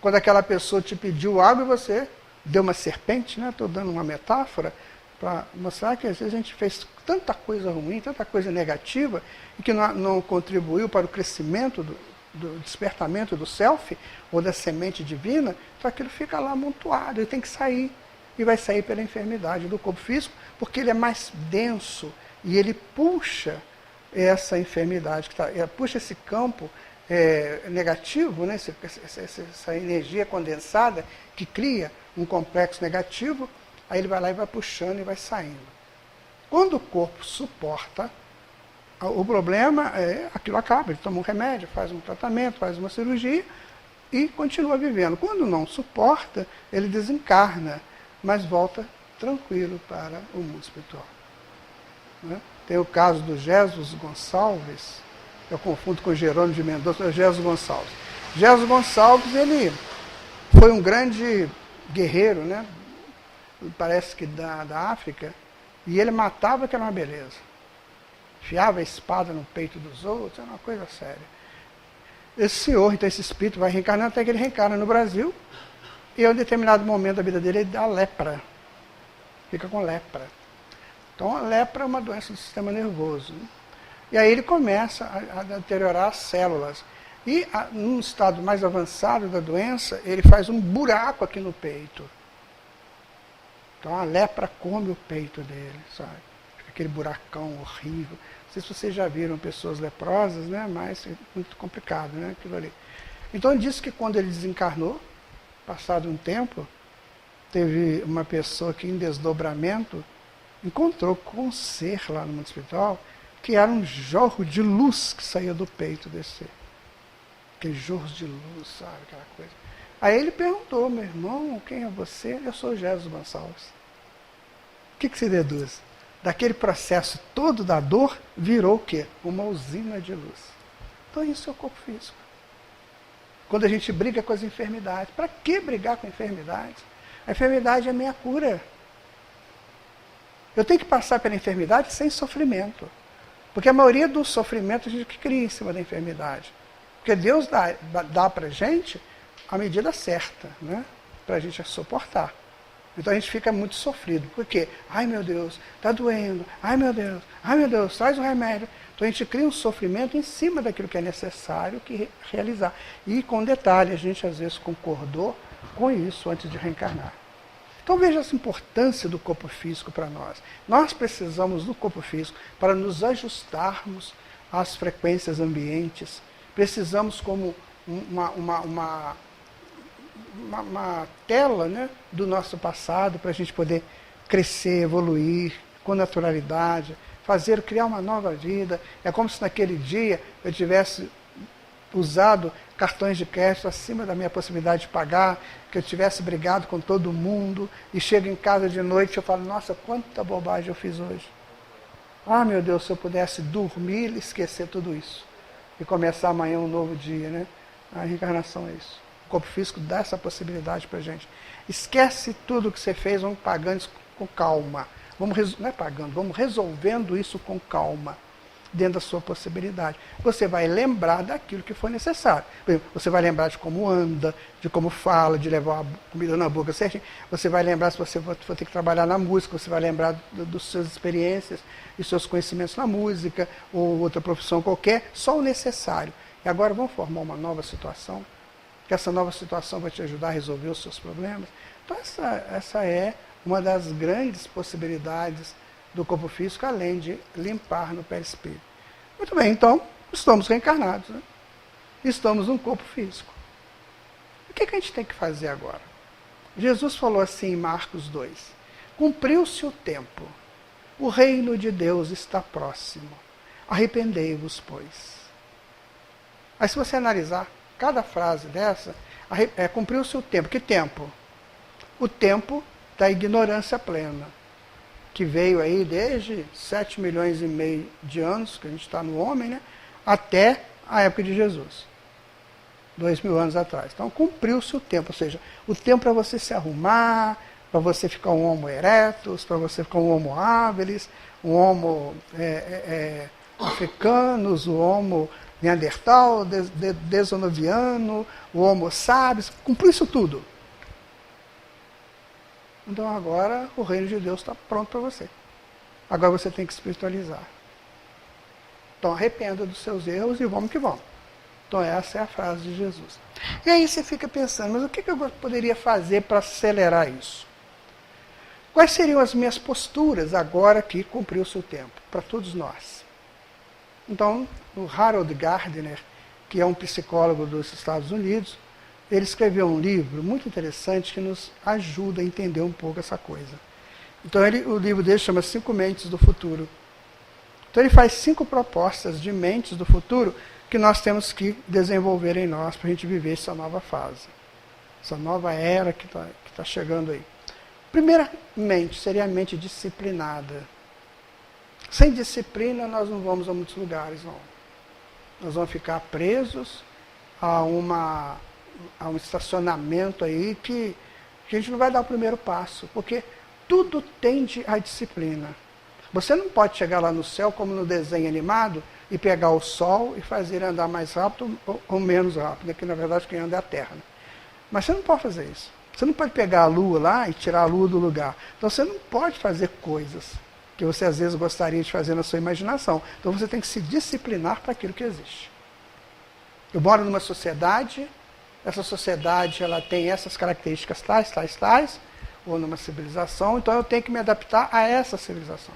Quando aquela pessoa te pediu água e você deu uma serpente, né? Estou dando uma metáfora para mostrar que às vezes a gente fez tanta coisa ruim, tanta coisa negativa, e que não contribuiu para o crescimento do despertamento do self, ou da semente divina, então aquilo fica lá amontoado, ele tem que sair. E vai sair pela enfermidade do corpo físico, porque ele é mais denso, e ele puxa essa enfermidade, puxa esse campo negativo, né, essa energia condensada que cria um complexo negativo, aí ele vai lá e vai puxando e vai saindo. Quando o corpo suporta, o problema é aquilo acaba, ele toma um remédio, faz um tratamento, faz uma cirurgia e continua vivendo. Quando não suporta, ele desencarna, mas volta tranquilo para o mundo espiritual. Né? Tem o caso do Jesus Gonçalves, eu confundo com Jerônimo de Mendonça, Jesus Gonçalves. Jesus Gonçalves, ele foi um grande guerreiro, né? Parece que da África, e ele matava, que era uma beleza. Enfiava a espada no peito dos outros, era uma coisa séria. Esse senhor, então esse espírito vai reencarnando até que ele reencarna no Brasil, e em um determinado momento da vida dele ele dá lepra. Fica com lepra. Então a lepra é uma doença do sistema nervoso. Né? E aí ele começa a deteriorar as células. E num estado mais avançado da doença, ele faz um buraco aqui no peito. Então a lepra come o peito dele, sabe? Fica aquele buracão horrível. Não sei se vocês já viram pessoas leprosas, né? Mas é muito complicado, né? Aquilo ali. Então ele disse que quando ele desencarnou, passado um tempo, teve uma pessoa que em desdobramento encontrou com um ser lá no mundo espiritual que era um jorro de luz que saía do peito desse ser. Aqueles jorros de luz, sabe, aquela coisa. Aí ele perguntou, meu irmão, quem é você? Eu sou Jesus Gonçalves. O que se deduz? Daquele processo todo da dor, virou o quê? Uma usina de luz. Então isso é o corpo físico. Quando a gente briga com as enfermidades. Para que brigar com enfermidades? A enfermidade é a minha cura. Eu tenho que passar pela enfermidade sem sofrimento. Porque a maioria do sofrimento a gente cria em cima da enfermidade. Porque Deus dá para a gente a medida certa, né? Para a gente suportar. Então a gente fica muito sofrido. Por quê? Ai meu Deus, está doendo. Ai meu Deus, traz o remédio. Então a gente cria um sofrimento em cima daquilo que é necessário realizar. E com detalhe, a gente às vezes concordou com isso antes de reencarnar. Então veja essa importância do corpo físico para nós. Nós precisamos do corpo físico para nos ajustarmos às frequências ambientes. Precisamos como uma tela, né, do nosso passado para a gente poder crescer, evoluir com naturalidade, criar uma nova vida. É como se naquele dia eu tivesse usado cartões de crédito acima da minha possibilidade de pagar, que eu tivesse brigado com todo mundo, e chego em casa de noite e eu falo, nossa, quanta bobagem eu fiz hoje. Ah, meu Deus, se eu pudesse dormir e esquecer tudo isso. E começar amanhã um novo dia, né? A reencarnação é isso. O corpo físico dá essa possibilidade pra gente. Esquece tudo que você fez, vamos pagando isso com calma. Não é pagando, vamos resolvendo isso com calma, dentro da sua possibilidade. Você vai lembrar daquilo que for necessário. Por exemplo, você vai lembrar de como anda, de como fala, de levar a comida na boca certinho. Você vai lembrar, se você for ter que trabalhar na música, você vai lembrar das suas experiências e seus conhecimentos na música, ou outra profissão qualquer, só o necessário. E agora vamos formar uma nova situação, que essa nova situação vai te ajudar a resolver os seus problemas. Então essa é uma das grandes possibilidades do corpo físico, além de limpar no perispírito. Muito bem, então, estamos reencarnados, né? Estamos num corpo físico. O que a gente tem que fazer agora? Jesus falou assim em Marcos 2, cumpriu-se o tempo, o reino de Deus está próximo, arrependei-vos, pois. Aí se você analisar cada frase dessa, cumpriu-se o tempo. Que tempo? O tempo da ignorância plena, que veio aí desde 7 milhões e meio de anos, que a gente está no homem, né, até a época de Jesus, 2000 anos atrás. Então cumpriu-se o tempo, ou seja, o tempo para você se arrumar, para você ficar um homo erectus, para você ficar um homo habilis, um homo africanus, o homo neandertal, desonoviano, o homo sapiens, cumpriu isso tudo. Então agora o reino de Deus está pronto para você. Agora você tem que espiritualizar. Então arrependa dos seus erros e vamos que vamos. Então essa é a frase de Jesus. E aí você fica pensando, mas o que eu poderia fazer para acelerar isso? Quais seriam as minhas posturas agora que cumpriu o seu tempo? Para todos nós. Então, o Harold Gardner, que é um psicólogo dos Estados Unidos, ele escreveu um livro muito interessante que nos ajuda a entender um pouco essa coisa. Então o livro dele chama 5 Mentes do Futuro. Então ele faz 5 propostas de mentes do futuro que nós temos que desenvolver em nós para a gente viver essa nova fase. Essa nova era que tá chegando aí. Primeira mente seria a mente disciplinada. Sem disciplina nós não vamos a muitos lugares, não. Nós vamos ficar presos a um estacionamento aí que a gente não vai dar o primeiro passo, porque tudo tende à disciplina. Você não pode chegar lá no céu, como no desenho animado, e pegar o sol e fazer ele andar mais rápido ou menos rápido, que na verdade quem anda é a Terra. Né? Mas você não pode fazer isso. Você não pode pegar a Lua lá e tirar a Lua do lugar. Então você não pode fazer coisas que você às vezes gostaria de fazer na sua imaginação. Então você tem que se disciplinar para aquilo que existe. Eu moro numa sociedade, essa sociedade ela tem essas características tais, ou numa civilização, então eu tenho que me adaptar a essa civilização.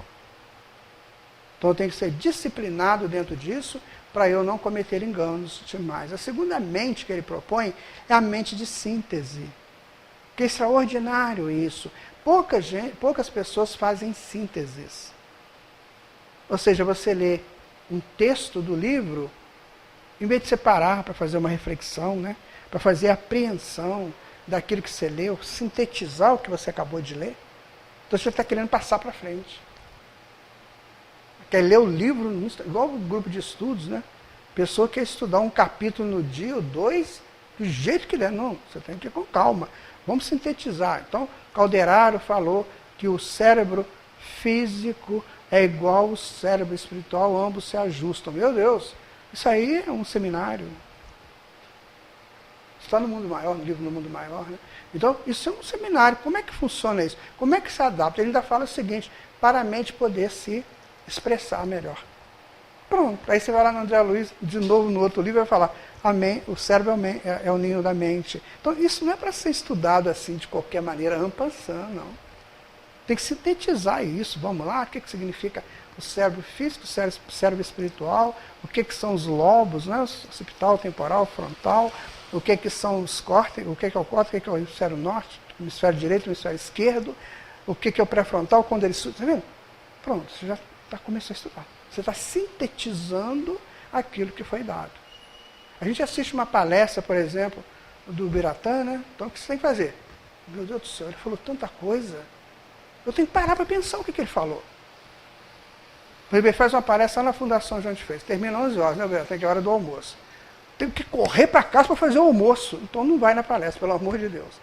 Então eu tenho que ser disciplinado dentro disso para eu não cometer enganos demais. A segunda mente que ele propõe é a mente de síntese. Que é extraordinário isso. Poucas pessoas fazem sínteses. Ou seja, você lê um texto do livro, em vez de você parar para fazer uma reflexão, né, para fazer a apreensão daquilo que você leu, sintetizar o que você acabou de ler, então você está querendo passar para frente. Quer ler o livro, igual o grupo de estudos, né? A pessoa quer estudar um capítulo no dia ou 2, do jeito que der. Não, você tem que ir com calma. Vamos sintetizar. Então, Calderaro falou que o cérebro físico é igual ao cérebro espiritual, ambos se ajustam. Meu Deus, isso aí é um seminário. Está no mundo maior, no livro No Mundo Maior, né? Então, isso é um seminário. Como é que funciona isso? Como é que se adapta? Ele ainda fala o seguinte, para a mente poder se expressar melhor. Pronto. Aí você vai lá no André Luiz, de novo no outro livro, e vai falar, o cérebro é o ninho da mente. Então, isso não é para ser estudado assim, de qualquer maneira, ampassando, não. Tem que sintetizar isso. Vamos lá, o que significa o cérebro físico, o cérebro espiritual, o que são os lobos, né? O occipital, temporal, frontal, o que são os córtex, o que é o córtex, o que é o hemisfério norte, o hemisfério direito, o hemisfério esquerdo, o que é o pré-frontal, quando ele estuda. Está vendo? Pronto, você já começou a estudar. Você está sintetizando aquilo que foi dado. A gente assiste uma palestra, por exemplo, do Biratã, né? Então o que você tem que fazer? Meu Deus do céu, ele falou tanta coisa. Eu tenho que parar para pensar o que ele falou. Ele faz uma palestra lá na Fundação João de Freitas. Termina 11 horas, né, Biratã? Que é a hora do almoço. Tenho que correr para casa para fazer o almoço. Então não vai na palestra, pelo amor de Deus.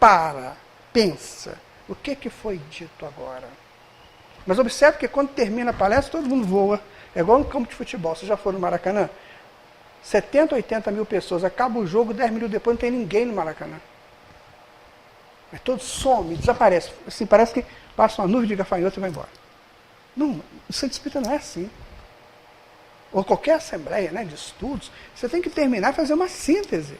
Para, pensa. O que foi dito agora? Mas observe que quando termina a palestra, todo mundo voa. É igual no campo de futebol. Você já foi no Maracanã? 70, 80 mil pessoas. Acaba o jogo, 10 minutos depois não tem ninguém no Maracanã. Mas todo some, desaparece. Assim, parece que passa uma nuvem de gafanhoto e vai embora. Não, o Centro Espírita não é assim. Ou qualquer assembleia, né, de estudos, você tem que terminar e fazer uma síntese.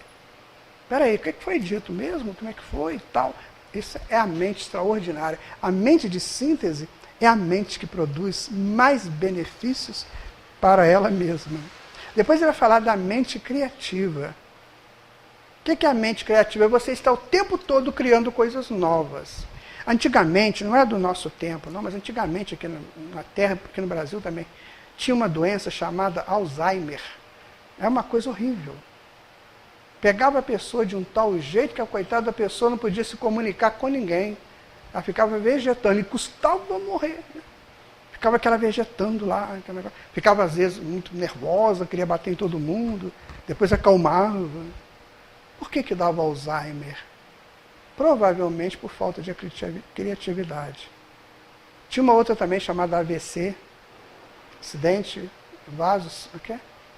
Espera aí, o que foi dito mesmo? Como é que foi e tal? Isso é a mente extraordinária. A mente de síntese é a mente que produz mais benefícios para ela mesma. Depois ele vai falar da mente criativa. O que é a mente criativa? Você está o tempo todo criando coisas novas. Antigamente, não é do nosso tempo, não, mas antigamente aqui na Terra, aqui no Brasil também, tinha uma doença chamada Alzheimer. É uma coisa horrível. Pegava a pessoa de um tal jeito que a coitada da pessoa não podia se comunicar com ninguém. Ela ficava vegetando e custava morrer. Ficava aquela vegetando lá. Ficava às vezes muito nervosa, queria bater em todo mundo. Depois acalmava. Por que dava Alzheimer? Provavelmente por falta de criatividade. Tinha uma outra também chamada AVC, acidente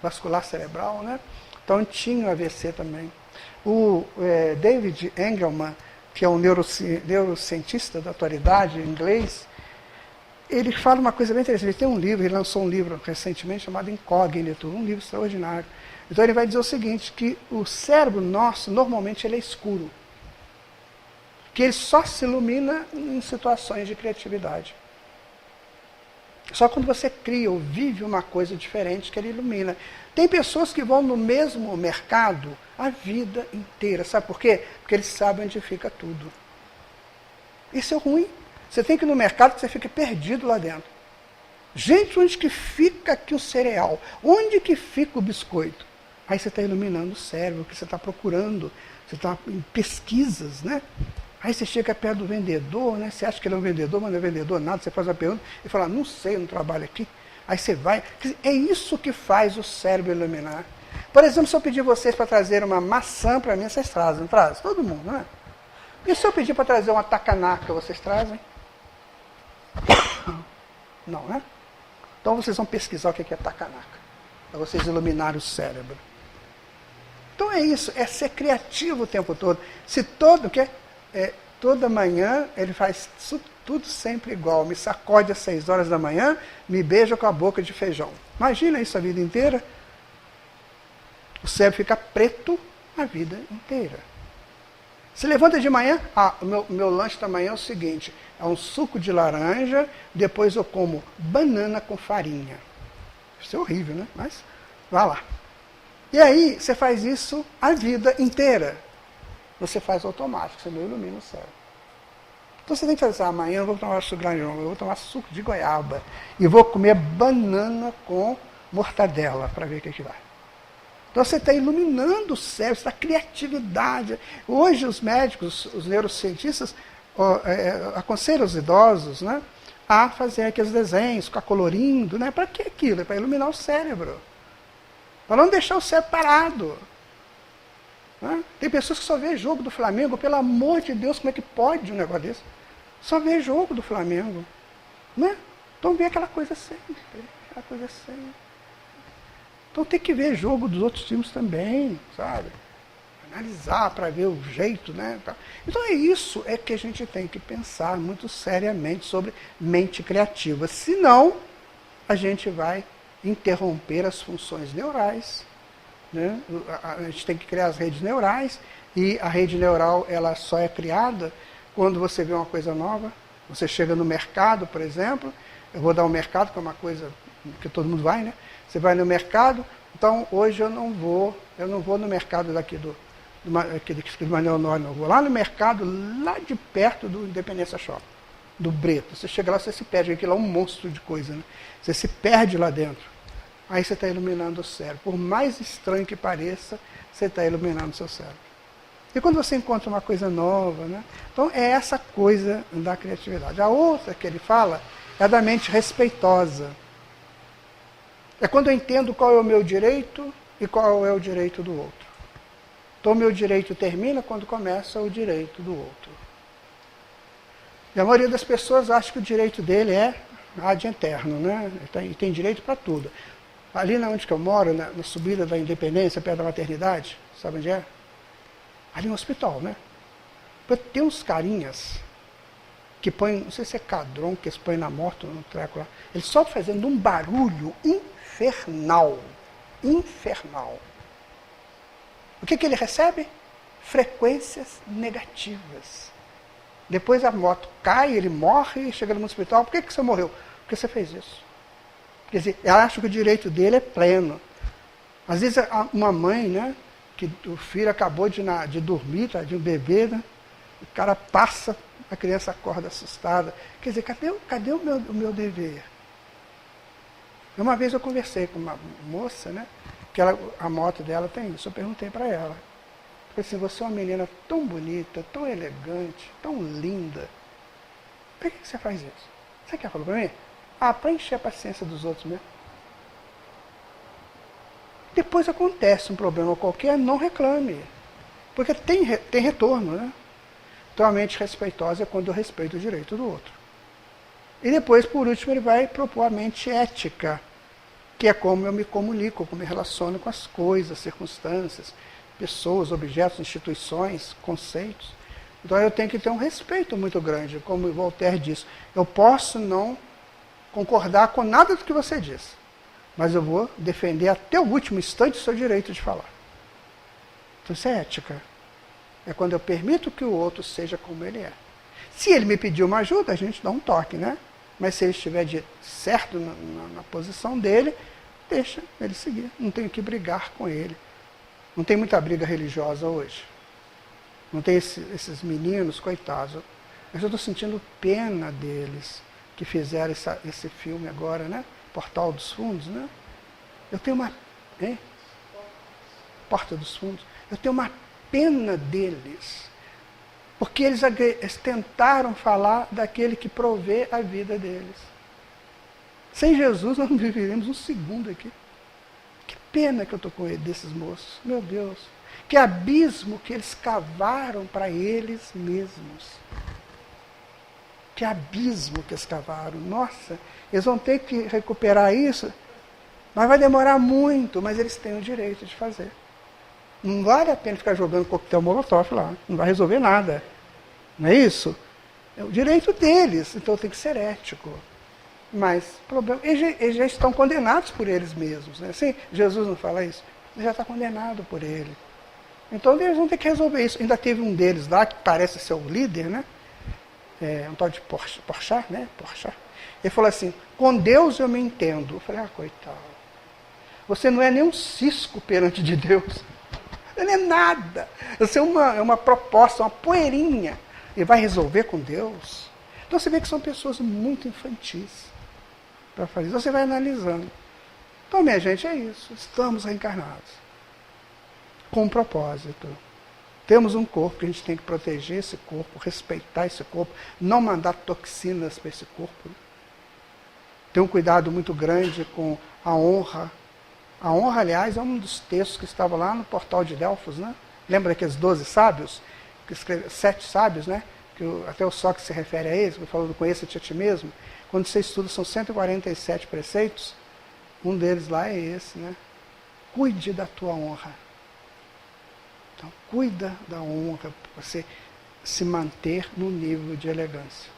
vascular cerebral, né? Então tinha o AVC também. O David Engelman, que é um neurocientista da atualidade inglês, ele fala uma coisa bem interessante. Ele tem um livro, ele lançou um livro recentemente chamado Incógnito, um livro extraordinário. Então ele vai dizer o seguinte, que o cérebro nosso, normalmente, ele é escuro. Que ele só se ilumina em situações de criatividade. Só quando você cria ou vive uma coisa diferente que ele ilumina. Tem pessoas que vão no mesmo mercado a vida inteira. Sabe por quê? Porque eles sabem onde fica tudo. Isso é ruim. Você tem que ir no mercado que você fica perdido lá dentro. Gente, onde que fica aqui o cereal? Onde que fica o biscoito? Aí você está iluminando o cérebro, que você está procurando. Você está em pesquisas, né? Aí você chega perto do vendedor, né? Você acha que ele é um vendedor, mas não é vendedor nada. Você faz uma pergunta e fala, não sei, eu não trabalho aqui. Aí você vai. É isso que faz o cérebro iluminar. Por exemplo, se eu pedir vocês para trazer uma maçã para mim, vocês trazem, não trazem? Todo mundo, né? E se eu pedir para trazer uma tacanaca, vocês trazem? Não, né? Então vocês vão pesquisar o que é tacanaca, para vocês iluminarem o cérebro. Então é isso, é ser criativo o tempo todo. Se toda manhã ele faz tudo sempre igual, me sacode às 6 horas da manhã, me beija com a boca de feijão. Imagina isso a vida inteira. O cérebro fica preto a vida inteira. Se levanta de manhã, o meu lanche da manhã é o seguinte, é um suco de laranja, depois eu como banana com farinha. Isso é horrível, né? Mas vá lá. E aí, você faz isso a vida inteira. Você faz automático, você não ilumina o cérebro. Então você tem que fazer assim, amanhã eu vou tomar suco de laranja, eu vou tomar suco de goiaba. E vou comer banana com mortadela, para ver o que vai. Então você está iluminando o cérebro, está criatividade. Hoje os médicos, os neurocientistas, aconselham os idosos, né, a fazer aqueles desenhos, ficar colorindo. Né? Para que aquilo? É para iluminar o cérebro. Para não deixar o cérebro parado. Né? Tem pessoas que só vê jogo do Flamengo, pelo amor de Deus, como é que pode um negócio desse? Só vê jogo do Flamengo. Né? Então vê aquela coisa sempre. Então tem que ver jogo dos outros times também, sabe? Analisar para ver o jeito, né? Então isso é que a gente tem que pensar muito seriamente sobre mente criativa. Senão, a gente vai interromper as funções neurais. Né? A gente tem que criar as redes neurais, e a rede neural ela só é criada quando você vê uma coisa nova. Você chega no mercado, por exemplo, eu vou dar um mercado, que é uma coisa que todo mundo vai, né? Você vai no mercado, então hoje eu não vou no mercado daqui do Manuel Honório, não. Eu vou lá no mercado, lá de perto do Independência Shopping, do Breto. Você chega lá, você se perde, aquilo é um monstro de coisa, né? Você se perde lá dentro. Aí você está iluminando o cérebro. Por mais estranho que pareça, você está iluminando o seu cérebro. E quando você encontra uma coisa nova, né? Então é essa coisa da criatividade. A outra que ele fala é a da mente respeitosa. É quando eu entendo qual é o meu direito e qual é o direito do outro. Então o meu direito termina quando começa o direito do outro. E a maioria das pessoas acha que o direito dele é ad eterno, né? Ele tem direito para tudo. Ali onde que eu moro, na subida da Independência, perto da maternidade, sabe onde é? Ali no hospital, né? Tem uns carinhas que põem, não sei se é cadrão, que eles põem na moto, no treco lá. Eles só fazendo um barulho infernal. Infernal. O que ele recebe? Frequências negativas. Depois a moto cai, ele morre, chega no hospital. Por que você morreu? Porque você fez isso. Quer dizer, ela acha que o direito dele é pleno. Às vezes uma mãe, né, que o filho acabou de dormir, tá, de um bebê, né, o cara passa, a criança acorda assustada. Quer dizer, cadê o meu dever? Uma vez eu conversei com uma moça, né, que a moto dela tem isso. Eu perguntei para ela. Falei assim, você é uma menina tão bonita, tão elegante, tão linda. Por que você faz isso? Sabe o que ela falou para mim? Para encher a paciência dos outros mesmo. Depois acontece um problema qualquer, não reclame. Porque tem retorno, né? Então a mente respeitosa é quando eu respeito o direito do outro. E depois, por último, ele vai propor a mente ética, que é como eu me comunico, como me relaciono com as coisas, circunstâncias, pessoas, objetos, instituições, conceitos. Então eu tenho que ter um respeito muito grande, como Voltaire diz. Eu posso não concordar com nada do que você diz, mas eu vou defender até o último instante o seu direito de falar. Então isso é ética. É quando eu permito que o outro seja como ele é. Se ele me pedir uma ajuda, a gente dá um toque, né? Mas se ele estiver certo na posição dele, deixa ele seguir. Não tenho que brigar com ele. Não tem muita briga religiosa hoje. Não tem esses meninos, coitados. Eu já estou sentindo pena deles, que fizeram esse filme agora, né? Portal dos Fundos, né? Eu tenho uma... Porta dos Fundos. Eu tenho uma pena deles. Porque eles tentaram falar daquele que provê a vida deles. Sem Jesus nós não viveremos um segundo aqui. Que pena que eu estou com ele, desses moços. Meu Deus. Que abismo que eles cavaram para eles mesmos. Que abismo que eles cavaram. Nossa, eles vão ter que recuperar isso, mas vai demorar muito, mas eles têm o direito de fazer. Não vale a pena ficar jogando coquetel molotov lá, não vai resolver nada. Não é isso? É o direito deles, então tem que ser ético. Mas eles já estão condenados por eles mesmos. Né? Assim, Jesus não fala isso, ele já está condenado por ele. Então eles vão ter que resolver isso. Ainda teve um deles lá, que parece ser o líder, né? Um tal de Porchat, né? Porchat. Ele falou assim, com Deus eu me entendo. Eu falei, coitado. Você não é nem um cisco perante de Deus. Não é nada. Você é uma proposta, uma poeirinha. E vai resolver com Deus? Então você vê que são pessoas muito infantis para fazer isso. Você vai analisando. Então, minha gente, é isso. Estamos reencarnados. Com um propósito. Temos um corpo que a gente tem que proteger esse corpo, respeitar esse corpo, não mandar toxinas para esse corpo. Ter um cuidado muito grande com a honra. A honra, aliás, é um dos textos que estava lá no portal de Delfos, né? Lembra daqueles 12 sábios? Que escreveu, 7 sábios, né? Até o Sócrates se refere a eles, que falou do conheça-te a ti mesmo. Quando você estuda, são 147 preceitos. Um deles lá é esse, né? Cuide da tua honra. Então, cuida da honra para você se manter no nível de elegância.